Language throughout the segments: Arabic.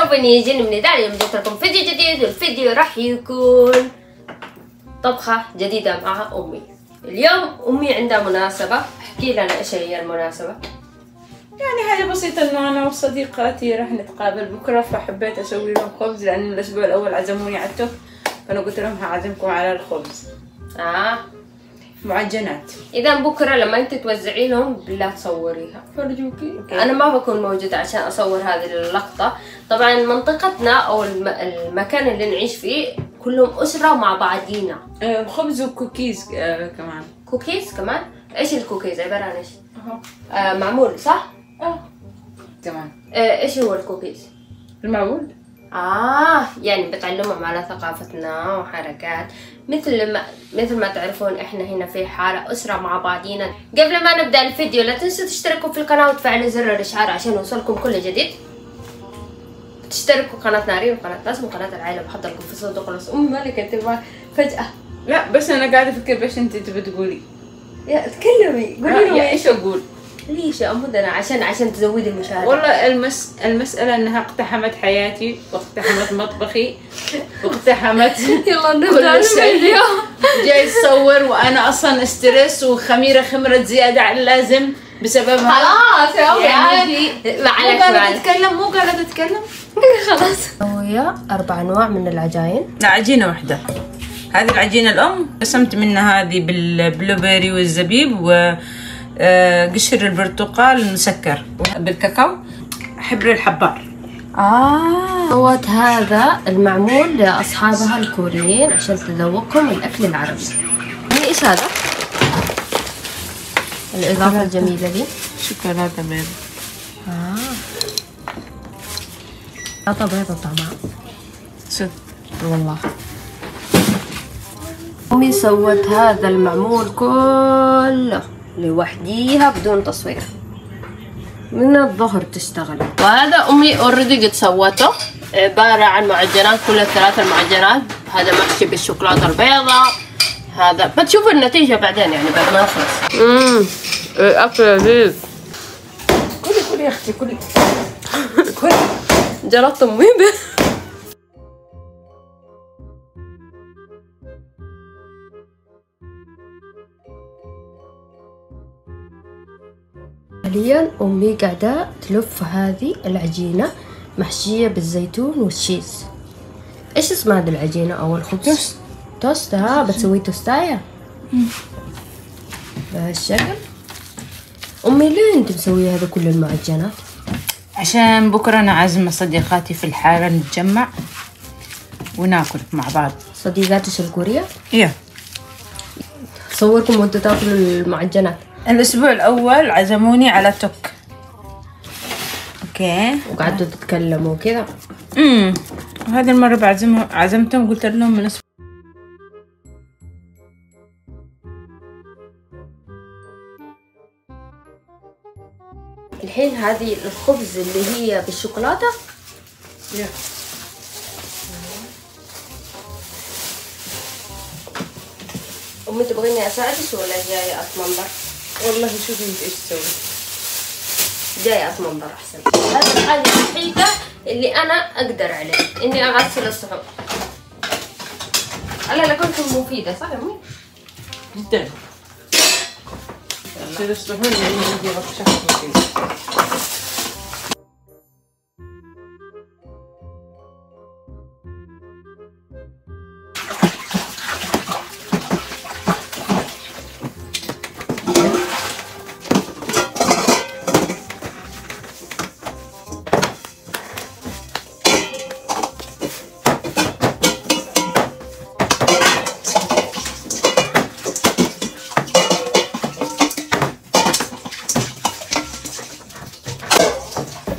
شوفوني جن من داري. اليوم جبت لكم فيديو جديد، والفيديو راح يكون طبخة جديدة مع أمي. اليوم أمي عندها مناسبة، احكي لنا إيش هي المناسبة. يعني حاجة بسيطة، إنه أنا وصديقاتي راح نتقابل بكرة، فحبيت أسوي لهم خبز لأن الأسبوع الأول عزموني على التوك، فأنا قلت لهم هعزمكم على الخبز. معجنات. إذا بكرة لما أنت توزعي لهم بالله تصوريها فرجوكي. أنا ما بكون موجودة عشان أصور هذه اللقطة. طبعا منطقتنا أو المكان اللي نعيش فيه كلهم أسرة مع بعضينا. خبز وكوكيز كمان. كوكيز كمان؟ إيش الكوكيز عبارة عن إيش؟ معمول صح؟ كمان. إيش هو الكوكيز؟ المعمول. يعني بتعلمهم على ثقافتنا وحركات مثل ما تعرفون احنا هنا في حالة أسرة مع بعضينا. قبل ما نبدأ الفيديو لا تنسوا تشتركوا في القناة وتفعلوا زر الإشعار عشان يوصلكم كل جديد. تشتركوا قناة نارين وقناة باسم وقناة العائلة. بحط لكم في صندوق الوصف. أمي مالك انت فجأة؟ لا بس أنا قاعدة أفكر باش انت تبي تقولي. يا تكلمي قولي لي ايش أقول؟ ليش يا أمودنا عشان تزودي المشاهدة. والله المسألة انها اقتحمت حياتي واقتحمت مطبخي واقتحمت يلا نبدأ الفيديو. جاي تصور وانا اصلا استرس وخميرة خمرت زيادة عن اللازم بسببها. خلاص يا أمي يعني مو قاعدة تتكلم خلاص. ويا 4 أنواع من العجاين. لا، عجينة واحدة. هذه العجينة الأم قسمت منها هذه بالبلوبيري والزبيب وقشر البرتقال المسكر بالكاكاو حبر الحبار. سوت هذا المعمول لأصحابها الكوريين عشان تذوقهم الأكل العربي. يعني إيش هذا؟ الإضافة الجميلة دي شوكولاتة بيض. شوكولاتة بيضة طعمها صدق والله. أمي سوت هذا المعمول كله لوحديها بدون تصوير، من الظهر تشتغل. وهذا أمي اوريدي قد سوته، عبارة عن معجنات كلها 3 المعجنات. هذا محشي بالشوكولاتة البيضاء. هذا بتشوفوا النتيجة بعدين يعني بعد ما نخلص. أكل لذيذ. كلي يا أختي كلي. جربت أمي حاليا أمي قاعدة تلف هذه العجينة محشية بالزيتون والشيز. إيش اسم هذه العجينة أو الخبز؟ توست. بتسوي توستاية بهالشكل. أمي ليه أنت مسوية هذا كل المعجنات؟ عشان بكرة أنا عازمة صديقاتي في الحارة نتجمع وناكل مع بعض. صديقاتك الكورية؟ إيه. صوركم وانتوا تاكلوا المعجنات. الأسبوع الأول عزموني على توك. أوكي. وقعدوا تتكلموا كذا. وهذه المرة عزمتهم قلت لهم من أسبوع. الحين هذه الخبز اللي هي بالشوكولاتة. أمي تبغيني أساعدك ولا جاية أتمنظر؟ والله شوفي انت ايش تسوي. جاية أتمنظر أحسن. هذه الحاجة الوحيدة اللي أنا أقدر عليه، إني أغسل الصحون. ألا لكنكم مفيدة صح يا أمي؟ جدا. غسل الصحون يعني عندي غشاش مفيد.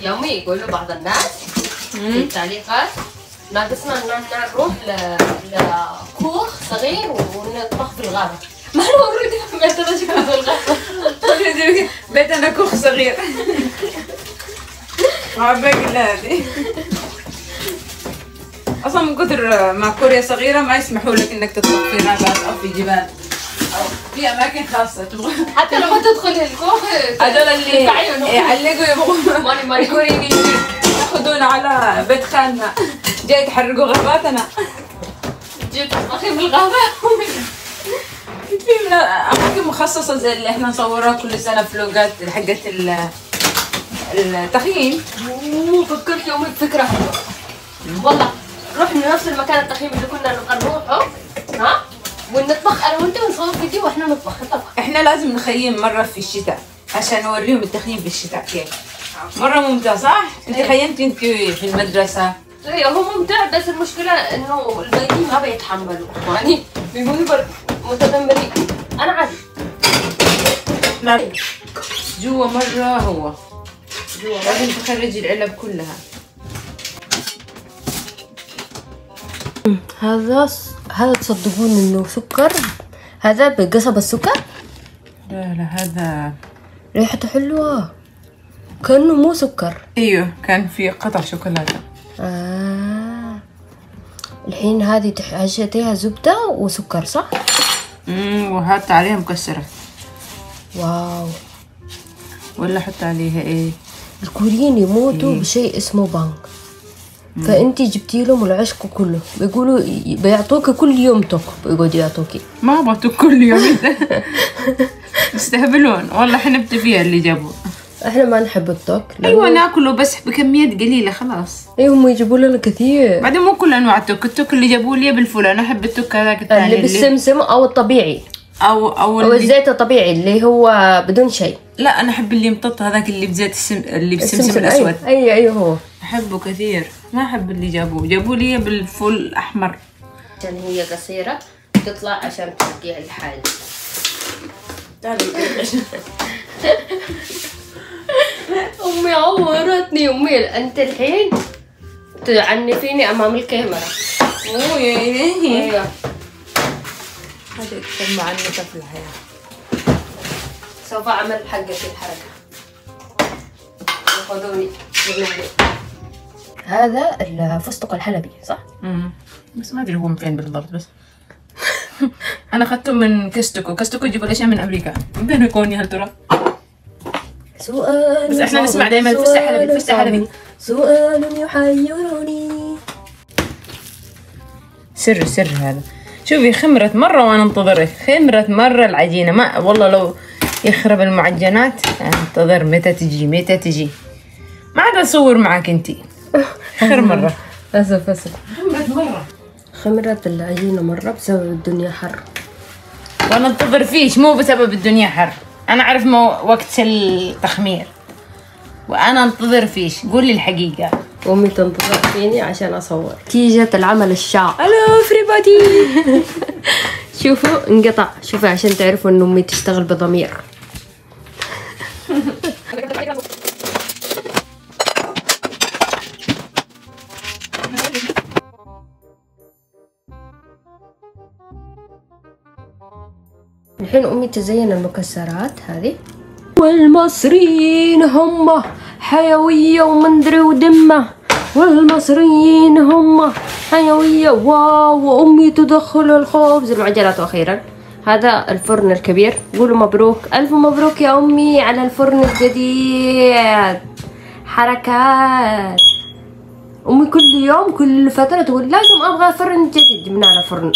يومي يقولوا بعض الناس في التعليقات ناقصنا ان نروح لكوخ صغير ونطبخ في الغابة. ما انا اوريدي بيتنا شكله في الغابة. بيتنا كوخ صغير. باقي هذه اصلا من كثر ما كوريا صغيرة ما يسمحوا لك انك تطبخ في غابات او في جبال او في اماكن خاصة تبغى. حتى لما تدخل الكوخ هذول اللي يعلقوا يبغوا ماني يكونوا ياخذون تهجمون على بيت خالنا، جاي تحرقوا غاباتنا. جيت تطبخي بالغابة. في اماكن مخصصه زي اللي احنا نصورها كل سنه فلوجات حقت التخييم. فكرت يوم فكرة حلوة والله. نروح لنفس المكان التخييم اللي كنا نبغى نروحه، ها، ونطبخ انا وانت ونصور فيديو واحنا نطبخ. احنا لازم نخيم مره في الشتاء عشان نوريهم التخييم في الشتاء كيف. مره ممتع صح؟ انت خيمتي انت في المدرسه. ايوه هو ممتع، بس المشكلة انه الباقيين ما بيتحملوا، يعني بيقولوا متذمرين. انا عادي. لا جوا مره هو جوا لازم تخرجي العلب كلها. هذا تصدقون انه سكر؟ هذا بقصب السكر؟ لا هذا ريحته حلوة كأنه مو سكر. ايوه كان في قطع شوكولاتة. الحين هذه حشيتيها زبدة وسكر صح؟ وحط عليها مكسرات. واو. ولا حط عليها ايه؟ الكوريين يموتوا بشيء اسمه بانك. فانتي جبتي لهم العشق كله، بيقولوا بيعطوك كل يوم توك، بيقعدوا يعطوكي. ما بعطوك كل يوم. يستهبلون والله. احنا فيها اللي جابوه. احنا ما نحب التوك. ايوه ناكله بس بكميات قليله خلاص. ايوه هم يجيبوا لنا كثير. بعدين مو كل انواع التوك. التوك اللي جابوه لي بالفول، انا احب التوك هذاك الثاني اللي بالسمسم او الطبيعي او الزيت الطبيعي اللي هو بدون شيء. لا انا احب اللي مطط هذاك اللي بزيت اللي بالسمسم الاسود. ايوه هو احبه كثير. ما احب اللي جابوه لي بالفول الاحمر عشان هي قصيره تطلع عشان ترجع الحال. امي عورتني. امي انت الحين تعنفيني امام الكاميرا. اوه يا الهي. ايوه هذا يكون معنفة في الحياه. سوف اعمل حقة في الحركه. خذوني. هذا الفستق الحلبي صح؟ بس ما ادري هو من فين بالضبط. بس انا اخذته من كستوكو يجيبوا الاشياء من امريكا. من فين يكون يا هل ترى؟ سؤال بس احنا نسمع دائما الفستق حلبي. سؤال يحيرني. سر هذا. شوفي خمرت مره وانا انتظرك. خمرت مره العجينه. ما والله لو يخرب المعجنات انتظر متى تجي ما عاد اصور معك انتي. اخر مره. اسف خمرت العجينه مره بسبب الدنيا حر. وانا انتظر فيش مو بسبب الدنيا حر. انا اعرف وقت التخمير وانا انتظر فيش. قولي الحقيقه. امي تنتظر فيني عشان اصور نتيجه العمل الشاق. الو everybody. شوفوا انقطع. شوفوا عشان تعرفوا ان امي تشتغل بضمير. الحين امي تزين المكسرات هذه. والمصريين هم حيوية ومندري ودمة. والمصريين هم حيوية. واو. وامي تدخل الخبز المعجنات. واخيرا هذا الفرن الكبير. قولوا مبروك. الف مبروك يا امي على الفرن الجديد. حركات. امي كل يوم كل فترة تقول لازم ابغى فرن جديد. جبنا لها فرن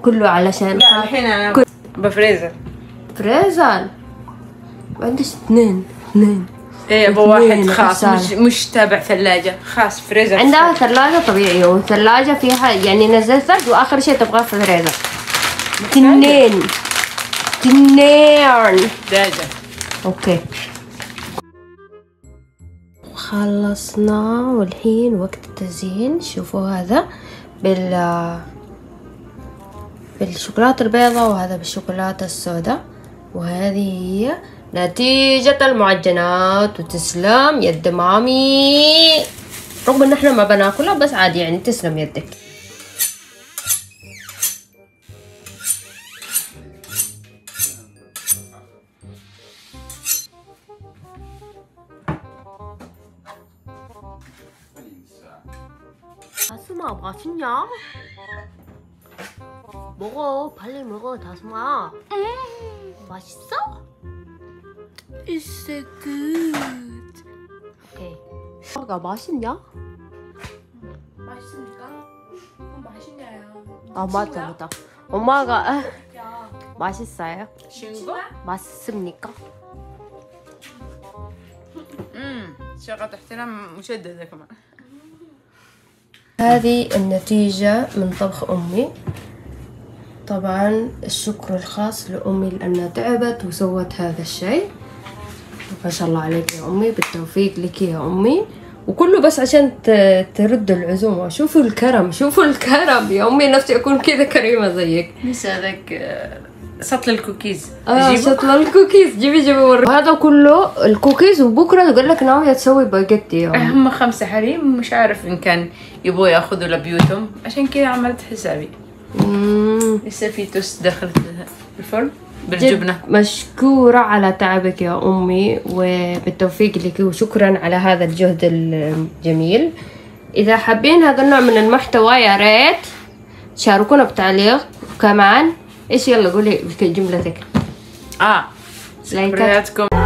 كله علشان لا الحين انا بفريزر. فريزر عندش اثنين. ايه ابو واحد خاص مش تابع ثلاجة. خاص فريزر. عندها ثلاجة طبيعية وثلاجة فيها يعني نزل ثلج واخر شيء تبغاه في فريزر. تنين داجة. اوكي خلصنا والحين وقت التزيين. شوفوا هذا بالشوكولاتة البيضاء وهذا بالشوكولاتة السوداء. وهذه هي نتيجة المعجنات. وتسلم يد مامي رغم ان احنا ما بناكلها بس عادي يعني. تسلم يدك. 다솜아 맛있냐? 먹어 빨리 먹어 다솜아. 맛있어? It's so good. Okay. 엄마가 맛있냐? 맛있습니까? 맛있냐요. 아 맞다. 엄마가 맛있어요? 신고? 맛있습니까? شغلة احترام مشددة كمان. هذه النتيجة من طبخ أمي. طبعا الشكر الخاص لأمي لأنها تعبت وسوت هذا الشيء. ما شاء الله عليك يا أمي، بالتوفيق لك يا أمي، وكله بس عشان ترد العزومة. شوفوا الكرم، شوفوا الكرم يا أمي، نفسي أكون كذا كريمة زيك. بس هذاك سطل الكوكيز. سطل الكوكيز، جيبي وري. وهذا كله الكوكيز، وبكرة قال لك ناوية تسوي باجيتي يا أمي. هم 5 حريم، مش عارف إن كان يبغوا ياخذوا لبيوتهم، عشان كذا عملت حسابي. لسه في توست دخلت الفرن بالجبنة. مشكورة على تعبك يا أمي، وبالتوفيق لك، وشكرا على هذا الجهد الجميل. إذا حابين هذا النوع من المحتوى يا ريت تشاركونا بتعليق. وكمان إيش، يلا قولي جملتك. لايكاتكم.